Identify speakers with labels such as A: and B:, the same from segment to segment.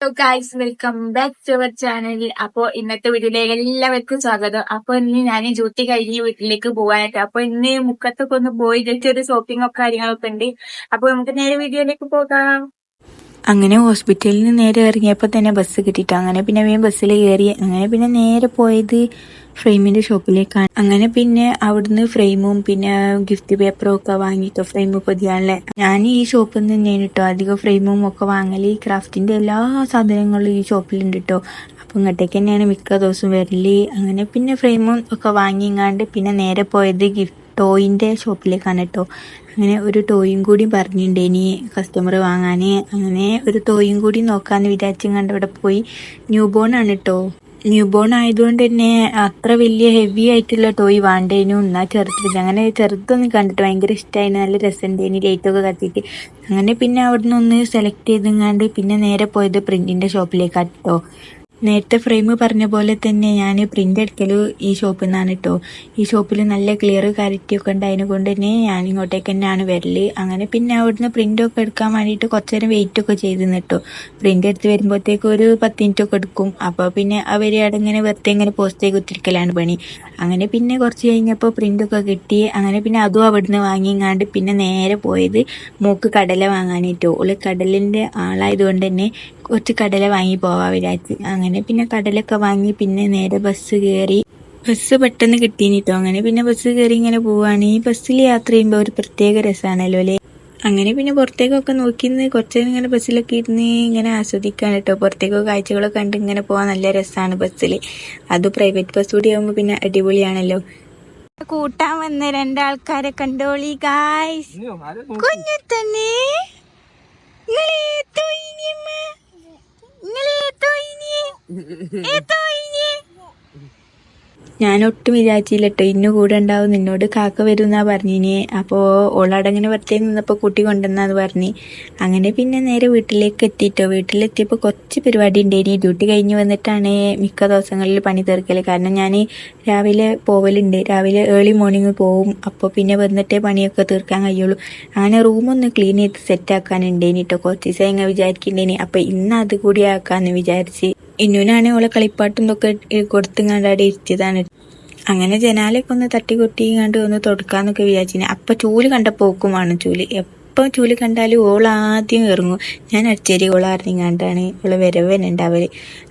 A: Hello guys, welcome back to our channel. അപ്പോൾ ഇന്നത്തെ വീഡിയോയിലേക്ക് എല്ലാവർക്കും സ്വാഗതം. അപ്പോൾ ഇന്ന് ഞാൻ ഡ്യൂട്ടി കഴിഞ്ഞ് വീട്ടിലേക്ക് പോകാനായിട്ട്, അപ്പോൾ ഇന്ന് മുക്കത്തൊക്കെ ഒന്ന് പോയി ജസ്റ്റ് ഒരു ഷോപ്പിംഗ് ഒക്കെ കാര്യങ്ങളൊക്കെ ഉണ്ട്. അപ്പോൾ നമുക്ക് നേരെ വീഡിയോയിലേക്ക് പോകാം.
B: അങ്ങനെ ഹോസ്പിറ്റലിൽ നിന്ന് നേരെ ഇറങ്ങിയപ്പോൾ തന്നെ ബസ് കിട്ടിയിട്ട് അങ്ങനെ പിന്നെ വേഗം ബസ്സിൽ കയറി. അങ്ങനെ പിന്നെ നേരെ പോയത് ഫ്രെയിമിന്റെ ഷോപ്പിലേക്കാണ്. അങ്ങനെ പിന്നെ അവിടുന്ന് ഫ്രെയിമും പിന്നെ ഗിഫ്റ്റ് പേപ്പറും ഒക്കെ വാങ്ങിട്ടോ. ഫ്രെയിം പൊതിയാണല്ലേ. ഞാൻ ഈ ഷോപ്പിൽ നിന്ന് തന്നെയാണ് കേട്ടോ അധികം ഫ്രെയിമും ഒക്കെ വാങ്ങല്. ക്രാഫ്റ്റിന്റെ എല്ലാ സാധനങ്ങളും ഈ ഷോപ്പിലുണ്ട് കേട്ടോ. അപ്പൊ ഇങ്ങോട്ടേക്ക് തന്നെയാണ് മിക്ക ദിവസവും വരല്. അങ്ങനെ പിന്നെ ഫ്രെയിമും ഒക്കെ വാങ്ങിങ്ങാണ്ട് പിന്നെ നേരെ പോയത് ടോയിന്റെ ഷോപ്പിലേക്കാണ് കേട്ടോ. അങ്ങനെ ഒരു ടോയും കൂടി പറഞ്ഞിട്ടുണ്ടേനി കസ്റ്റമർ വാങ്ങാൻ. അങ്ങനെ ഒരു ടോയും കൂടി നോക്കാന്ന് വിചാരിച്ചും കണ്ട് ഇവിടെ പോയി. ന്യൂ ബോൺ ആണ് കേട്ടോ. ന്യൂ ബോൺ ആയതുകൊണ്ട് തന്നെ അത്ര വലിയ ഹെവി ആയിട്ടുള്ള ടോയ് വേണ്ടേനു. എന്നാ ചെറുത്തില്ല. അങ്ങനെ ചെറുതൊന്നും കണ്ടിട്ട് ഭയങ്കര ഇഷ്ടമായി. നല്ല രസമുണ്ടേനി ലൈറ്റൊക്കെ കത്തിയിട്ട്. അങ്ങനെ പിന്നെ അവിടുന്ന് ഒന്ന് സെലക്ട് ചെയ്തെങ്ങാണ്ട് പിന്നെ നേരെ പോയത് പ്രിന്റിന്റെ ഷോപ്പിലേക്കാണ് കേട്ടോ. നേരത്തെ ഫ്രെയിം പറഞ്ഞ പോലെ തന്നെ ഞാൻ പ്രിന്റ് എടുക്കൽ ഈ ഷോപ്പിൽ നിന്നാണ് കേട്ടോ. ഈ ഷോപ്പിൽ നല്ല ക്ലിയർ ക്ലാരിറ്റി ഒക്കെ ഉണ്ട്. അതിനെ കൊണ്ട് തന്നെ ഞാൻ ഇങ്ങോട്ടേക്ക് തന്നെയാണ് വരല്. അങ്ങനെ പിന്നെ അവിടുന്ന് പ്രിന്റ് ഒക്കെ എടുക്കാൻ വേണ്ടിയിട്ട് കുറച്ചു നേരം വെയിറ്റ് ഒക്കെ ചെയ്തിരുന്നു കേട്ടോ. പ്രിന്റ് എടുത്ത് വരുമ്പോഴത്തേക്ക് ഒരു 10 മിനിറ്റ് ഒക്കെ എടുക്കും. അപ്പോൾ പിന്നെ അവർ ഇങ്ങനെ വെറുതെ ഇങ്ങനെ പോസ്റ്റേക്ക് കുത്തിരിക്കലാണ് പണി. അങ്ങനെ പിന്നെ കുറച്ച് കഴിഞ്ഞപ്പോൾ പ്രിന്റ് ഒക്കെ കിട്ടി. അങ്ങനെ പിന്നെ അതും അവിടുന്ന് വാങ്ങിങ്ങാണ്ട് പിന്നെ നേരെ പോയത് മൂക്ക് കടല വാങ്ങാനിട്ടോ. ഓള് കടലിന്റെ ആളായതുകൊണ്ട് തന്നെ കുറച്ച് കടല വാങ്ങി പോവാ വിചാരിച്ച്. അങ്ങനെ പിന്നെ കടലൊക്കെ വാങ്ങി പിന്നെ നേരെ ബസ് കയറി. ബസ് പെട്ടെന്ന് കിട്ടീനിട്ടോ. അങ്ങനെ പിന്നെ ബസ് കയറി ഇങ്ങനെ പോവാണ്. ഈ ബസ്സിൽ യാത്ര ചെയ്യുമ്പോൾ ഒരു പ്രത്യേക രസമാണല്ലോ അല്ലേ. അങ്ങനെ പിന്നെ പുറത്തേക്കൊക്കെ നോക്കിയിരുന്ന് കുറച്ചേരം ഇങ്ങനെ ബസ്സിലൊക്കെ ഇരുന്ന് ഇങ്ങനെ ആസ്വദിക്കാൻ കേട്ടോ. പുറത്തേക്കൊക്കെ കാഴ്ചകളൊക്കെ കണ്ട് ഇങ്ങനെ പോവാൻ നല്ല രസമാണ് ബസ്സിൽ. അത് പ്രൈവറ്റ് ബസ് കൂടി ആകുമ്പോൾ പിന്നെ അടിപൊളിയാണല്ലോ. കൂട്ടാൻ വന്ന രണ്ടാൾക്കാരെ കണ്ടോളി ഗായ്സ്. കുഞ്ഞു തന്നെ ഞാൻ ഒട്ടും വിചാരിച്ചില്ല കേട്ടോ ഇന്നു കൂടെ ഉണ്ടാവും. നിന്നോട് കാക്ക വരും എന്നാ പറഞ്ഞിനി. അപ്പോൾ ഓളടങ്ങനെ വെറുതെ നിന്നപ്പോൾ കൂട്ടി കൊണ്ടുവന്നാന്ന് പറഞ്ഞ്. അങ്ങനെ പിന്നെ നേരെ വീട്ടിലേക്ക് എത്തിയിട്ടോ. വീട്ടിലെത്തിയപ്പോൾ കുറച്ച് പരിപാടി ഉണ്ടായിനി. ഡ്യൂട്ടി കഴിഞ്ഞ് വന്നിട്ടാണ് മിക്ക ദിവസങ്ങളിൽ പണി തീർക്കല്. കാരണം ഞാൻ രാവിലെ പോവലുണ്ട്. രാവിലെ ഏർലി മോർണിംഗ് പോവും. അപ്പോൾ പിന്നെ വന്നിട്ടേ പണിയൊക്കെ തീർക്കാൻ കഴിയുള്ളൂ. അങ്ങനെ റൂമൊന്ന് ക്ലീൻ ചെയ്ത് സെറ്റ് ആക്കാനുണ്ടേനി കേട്ടോ. കുറച്ച് ദിവസം ഇങ്ങനെ വിചാരിക്കണ്ടേനി. അപ്പോൾ ഇന്ന് അത് കൂടി ആക്കാന്ന് വിചാരിച്ച് ഇന്നുനാണ് ഓളെ കളിപ്പാട്ടും ഇതൊക്കെ കൊടുത്തുങ്ങാണ്ട് അവിടെ ഇരിച്ചതാണ്. അങ്ങനെ ജനാലൊക്കെ ഒന്ന് തട്ടിക്കൊട്ടിങ്ങാണ്ട് ഒന്ന് തൊടുക്കാന്നൊക്കെ വിചാരിച്ചിന്. അപ്പൊ ചൂല് കണ്ടപ്പോ ഓക്കും വേണം ചൂല്. എപ്പം ചൂല് കണ്ടാലും ഓൾ ആദ്യം ഇറങ്ങും. ഞാൻ അടിച്ചേരി ഓള അറിഞ്ഞാണ്ടാണ് ഓള് വരവനുണ്ടാവല്.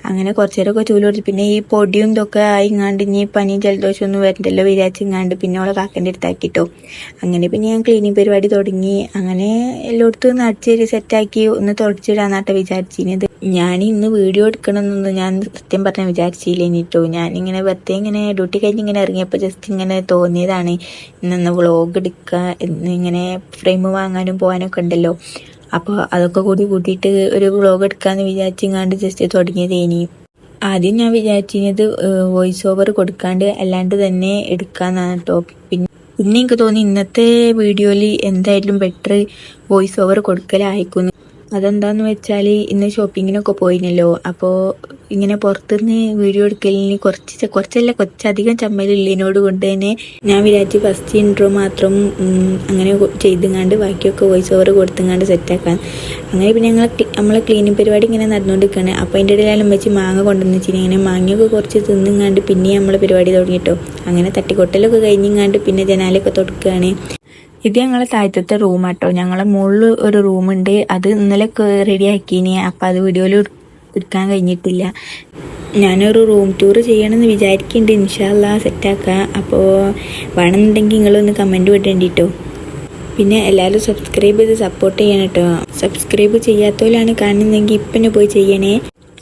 B: അങ്ങനെ കുറച്ചേരൊക്കെ ചൂല് കൊടുത്തു. പിന്നെ ഈ പൊടിയും ഇതൊക്കെ ആയിങ്ങാണ്ട് ഇനി പനിയും ജലദോഷം ഒന്നും വരണ്ടല്ലോ വിചാരിച്ചിങ്ങാണ്ട് പിന്നെ ഓളെ കാക്കൻ്റെ അടുത്താക്കിട്ടോ. അങ്ങനെ പിന്നെ ഞാൻ ക്ലീനിങ് പരിപാടി തുടങ്ങി. അങ്ങനെ എല്ലായിടത്തും ഒന്ന് അടിച്ചേരി സെറ്റാക്കി ഒന്ന് തുടച്ചിടാന്നാട്ടെ വിചാരിച്ചിരുന്നത്. ഞാൻ ഇന്ന് വീഡിയോ എടുക്കണമെന്നൊന്നും ഞാൻ സത്യം പറഞ്ഞാൽ വിചാരിച്ചില്ലേനിട്ടോ. ഞാനിങ്ങനെ വെറുതെ ഇങ്ങനെ ഡ്യൂട്ടി കഴിഞ്ഞ് ഇങ്ങനെ ഇറങ്ങിയപ്പോൾ ജസ്റ്റ് ഇങ്ങനെ തോന്നിയതാണ് ഇന്ന് വ്ളോഗ് എടുക്കുക. ഇങ്ങനെ ഫ്രെയിം വാങ്ങാനും പോകാനൊക്കെ ഉണ്ടല്ലോ. അപ്പോൾ അതൊക്കെ കൂടി കൂട്ടിയിട്ട് ഒരു വ്ളോഗ് എടുക്കാമെന്ന് വിചാരിച്ചിങ്ങാണ്ട് ജസ്റ്റ് തുടങ്ങിയതേനി. ആദ്യം ഞാൻ വിചാരിച്ചിരുന്നത് വോയിസ് ഓവർ കൊടുക്കാണ്ട് അല്ലാണ്ട് തന്നെ എടുക്കാന്നാണ് കേട്ടോ. പിന്നെ എനിക്ക് തോന്നി ഇന്നത്തെ വീഡിയോയിൽ എന്തായാലും ബെറ്റർ വോയിസ് ഓവർ കൊടുക്കലായിരിക്കുന്നു. അതെന്താന്ന് വെച്ചാൽ ഇന്ന് ഷോപ്പിങ്ങിനൊക്കെ പോയിനല്ലോ. അപ്പോൾ ഇങ്ങനെ പുറത്തുനിന്ന് വീഡിയോ എടുക്കലിന് കുറച്ചധികം ചമ്മലുള്ളതിനോട് കൊണ്ട് തന്നെ ഞാൻ വിചാരിച്ച് ഫസ്റ്റ് ഇൻട്രോ മാത്രം അങ്ങനെ ചെയ്തുങ്ങാണ്ട് ബാക്കിയൊക്കെ വോയിസ് ഓവർ കൊടുത്തുങ്ങാണ്ട് സെറ്റാക്കാൻ. അങ്ങനെ പിന്നെ നമ്മളെ ക്ലീനിങ് പരിപാടി ഇങ്ങനെ നടന്നുകൊണ്ടിരിക്കുകയാണ്. അപ്പോൾ അതിൻ്റെ ഇടയിലെല്ലാം വെച്ച് മാങ്ങ കൊണ്ടുവന്ന് വെച്ചിട്ട് ഇങ്ങനെ മാങ്ങയൊക്കെ കുറച്ച് തിന്നുങ്ങാണ്ട് പിന്നെ നമ്മൾ പരിപാടി തുടങ്ങിയിട്ടോ. അങ്ങനെ തട്ടിക്കൊട്ടലൊക്കെ കഴിഞ്ഞിങ്ങാണ്ട് പിന്നെ ജനാലൊക്കെ തുടക്കുകയാണ്. ഇത് ഞങ്ങളെ താഴത്തെ റൂമാട്ടോ. ഞങ്ങളെ മുകളിൽ ഒരു റൂമുണ്ട്. അത് ഇന്നലെ റെഡി ആക്കിനി. അപ്പം അത് വീഡിയോയിൽ എടുക്കാൻ കഴിഞ്ഞിട്ടില്ല. ഞാനൊരു റൂം ടൂർ ചെയ്യണമെന്ന് വിചാരിക്കുന്നുണ്ട്. ഇൻഷാ അല്ലാഹ് സെറ്റാക്കാം. അപ്പോൾ വേണമെന്നുണ്ടെങ്കിൽ നിങ്ങളൊന്ന് കമൻറ്റ് വിടേണ്ടിട്ടോ. പിന്നെ എല്ലാവരും സബ്സ്ക്രൈബ് ചെയ്ത് സപ്പോർട്ട് ചെയ്യണം കേട്ടോ. സബ്സ്ക്രൈബ് ചെയ്യാത്തവരാണ് കാണുന്നതെങ്കിൽ ഇപ്പം തന്നെ പോയി ചെയ്യണേ.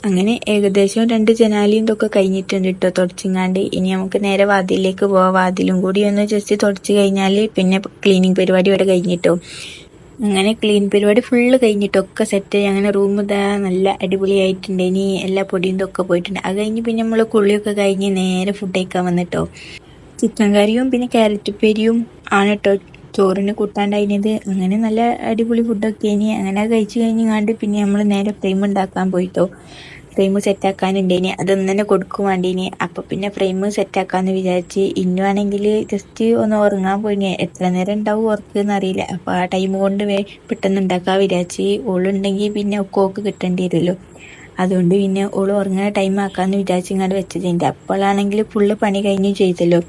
B: അങ്ങനെ ഏകദേശം 2 ജനാലിയും ഇതൊക്കെ കഴിഞ്ഞിട്ടുണ്ട് കേട്ടോ തുടച്ചിങ്ങാണ്ട്. ഇനി നമുക്ക് നേരെ വാതിലേക്ക് പോവാം. വാതിലും കൂടി ഒന്ന് ജസ്റ്റ് തുടച്ച് കഴിഞ്ഞാൽ പിന്നെ ക്ലീനിങ് പരിപാടി ഇവിടെ കഴിഞ്ഞിട്ടോ. അങ്ങനെ ക്ലീൻ പരിപാടി ഫുള്ള് കഴിഞ്ഞിട്ടൊക്കെ സെറ്റ്. അങ്ങനെ റൂം ഇതാ നല്ല അടിപൊളിയായിട്ടുണ്ട്. ഇനി എല്ലാ പൊടിയും ഇതൊക്കെ പോയിട്ടുണ്ട്. അത് കഴിഞ്ഞ് പിന്നെ നമ്മൾ കുളിയൊക്കെ കഴിഞ്ഞ് നേരെ ഫുഡ് കഴിക്കാൻ വന്നിട്ടോ. ചിക്കൻ കറിയും പിന്നെ ക്യാരറ്റ് ഉപ്പേരിയും ആണ് കേട്ടോ ചോറിന് കൂട്ടാണ്ടായിരുന്നത്. അങ്ങനെ നല്ല അടിപൊളി ഫുഡൊക്കെ ഇനി അങ്ങനെ കഴിച്ച് കഴിഞ്ഞാണ്ട് പിന്നെ നമ്മൾ നേരെ ഫ്രെയിം ഉണ്ടാക്കാൻ പോയിട്ടോ. ഫ്രെയിം സെറ്റാക്കാനുണ്ടേനി. അതൊന്നും തന്നെ കൊടുക്കും വേണ്ടീനി. അപ്പം പിന്നെ ഫ്രെയിം സെറ്റാക്കാന്ന് വിചാരിച്ച്. ഇന്നുവാണെങ്കിൽ ജസ്റ്റ് ഒന്ന് ഉറങ്ങാൻ പോയിനി. എത്ര നേരം ഉണ്ടാവും ഉറക്കെന്ന് അറിയില്ല. അപ്പോൾ ആ ടൈം കൊണ്ട് പെട്ടെന്ന് ഉണ്ടാക്കാൻ വിചാരിച്ച്. ഓളുണ്ടെങ്കിൽ പിന്നെ ഒക്കെ കിട്ടേണ്ടി വരുമല്ലോ. അതുകൊണ്ട് പിന്നെ ഓള് ഉറങ്ങുന്ന ടൈം ആക്കാമെന്ന് വിചാരിച്ചിങ്ങാണ്ട് വെച്ചതിൻ്റെ. അപ്പോഴാണെങ്കിൽ ഫുള്ള് പണി കഴിഞ്ഞു ചെയ്തല്ലോ.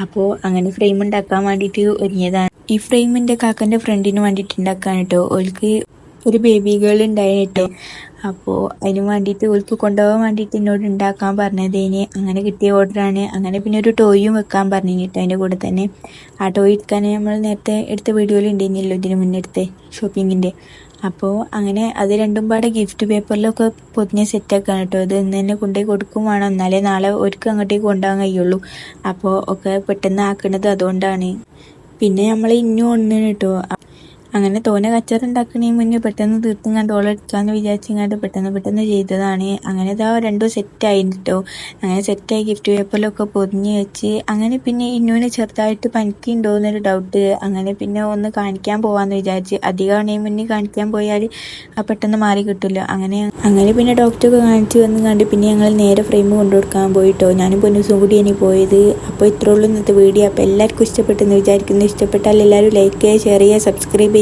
B: അപ്പോൾ അങ്ങനെ ഫ്രെയിം ഉണ്ടാക്കാൻ വേണ്ടിയിട്ട് ഒരുങ്ങിയതാണ്. ഈ ഫ്രെയിമിൻ്റെ കാക്കൻ്റെ ഫ്രണ്ടിന് വേണ്ടിയിട്ട് ഉണ്ടാക്കാൻ കേട്ടോ. ഓൾക്ക് ഒരു ബേബി ഗേൾ ഉണ്ടായി കേട്ടോ. അപ്പോൾ അതിന് വേണ്ടിയിട്ട് ഓൾക്ക് കൊണ്ടുപോകാൻ വേണ്ടിയിട്ട് എന്നോട് ഉണ്ടാക്കാൻ പറഞ്ഞതേന്. അങ്ങനെ കിട്ടിയ ഓർഡറാണ്. അങ്ങനെ പിന്നെ ഒരു ടോയും വെക്കാൻ പറഞ്ഞു കേട്ടോ അതിൻ്റെ കൂടെ തന്നെ. ആ ടോയ് എടുക്കാൻ നമ്മൾ നേരത്തെ എടുത്ത വീഡിയോയിൽ ഉണ്ടായിരുന്നല്ലോ ഇതിന് മുന്നേ എടുത്ത ഷോപ്പിങ്ങിൻ്റെ. അപ്പോൾ അങ്ങനെ അത് രണ്ടും പാടെ ഗിഫ്റ്റ് പേപ്പറിലൊക്കെ പൊതിഞ്ഞ് സെറ്റാക്കാണ് കേട്ടോ. ഇത് ഇന്ന് തന്നെ കൊണ്ടുപോയി കൊടുക്കും വേണം, എന്നാലേ നാളെ ഒരിക്കൽ അങ്ങോട്ടേക്ക് കൊണ്ടുപോകാൻ കഴിയുള്ളൂ. അപ്പോൾ ഒക്കെ പെട്ടെന്ന് ആക്കണത് അതുകൊണ്ടാണ്. പിന്നെ നമ്മൾ ഇന്നും ഒന്ന് കേട്ടോ. അങ്ങനെ തോനെ കച്ചറ ഉണ്ടാക്കണേന് മുന്നേ പെട്ടെന്ന് തീർത്തും കണ്ട് ഓളെടുക്കാന്ന് വിചാരിച്ചിങ്ങാണ്ട് പെട്ടെന്ന് ചെയ്തതാണ്. അങ്ങനെ ഇതാ രണ്ടും സെറ്റായി കേട്ടോ. അങ്ങനെ സെറ്റായി ഗിഫ്റ്റ് പേപ്പറിലൊക്കെ പൊതിഞ്ഞ് വെച്ച്. അങ്ങനെ പിന്നെ ഇന്നുവിന് ചെറുതായിട്ട് പനിക്കുണ്ടോയെന്നൊരു ഡൗട്ട്. അങ്ങനെ പിന്നെ ഒന്ന് കാണിക്കാൻ പോവാന്ന് വിചാരിച്ച്. അധികം മുന്നേ കാണിക്കാൻ പോയാൽ പെട്ടെന്ന് മാറി കിട്ടില്ല. അങ്ങനെ പിന്നെ ഡോക്ടറൊക്കെ കാണിച്ച് വന്ന് കണ്ട് പിന്നെ ഞങ്ങൾ നേരെ ഫ്രെയിം കൊണ്ടു കൊടുക്കാൻ പോയിട്ടോ. ഞാനും പൊന്നൂസും കൂടിയാണ് പോയത്. അപ്പോൾ ഇത്രേ ഉള്ളൂ ഇന്നത്തെ വീഡിയോ. അപ്പോൾ എല്ലാവർക്കും ഇഷ്ടപ്പെട്ടെന്ന് വിചാരിക്കുന്നു. ഇഷ്ടപ്പെട്ടാൽ എല്ലാവരും ലൈക്ക് ചെയ്യുക, ഷെയർ ചെയ്യുക, സബ്സ്ക്രൈബ് ചെയ്യുക.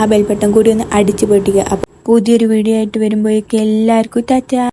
B: ആ ബെൽ ബട്ടൺ കൂടി ഒന്ന് അടിച്ചു പൊട്ടിക്കുക. അപ്പോൾ പുതിയൊരു വീഡിയോ ആയിട്ട് വരുമ്പോഴേക്കും എല്ലാവർക്കും ടാറ്റാ.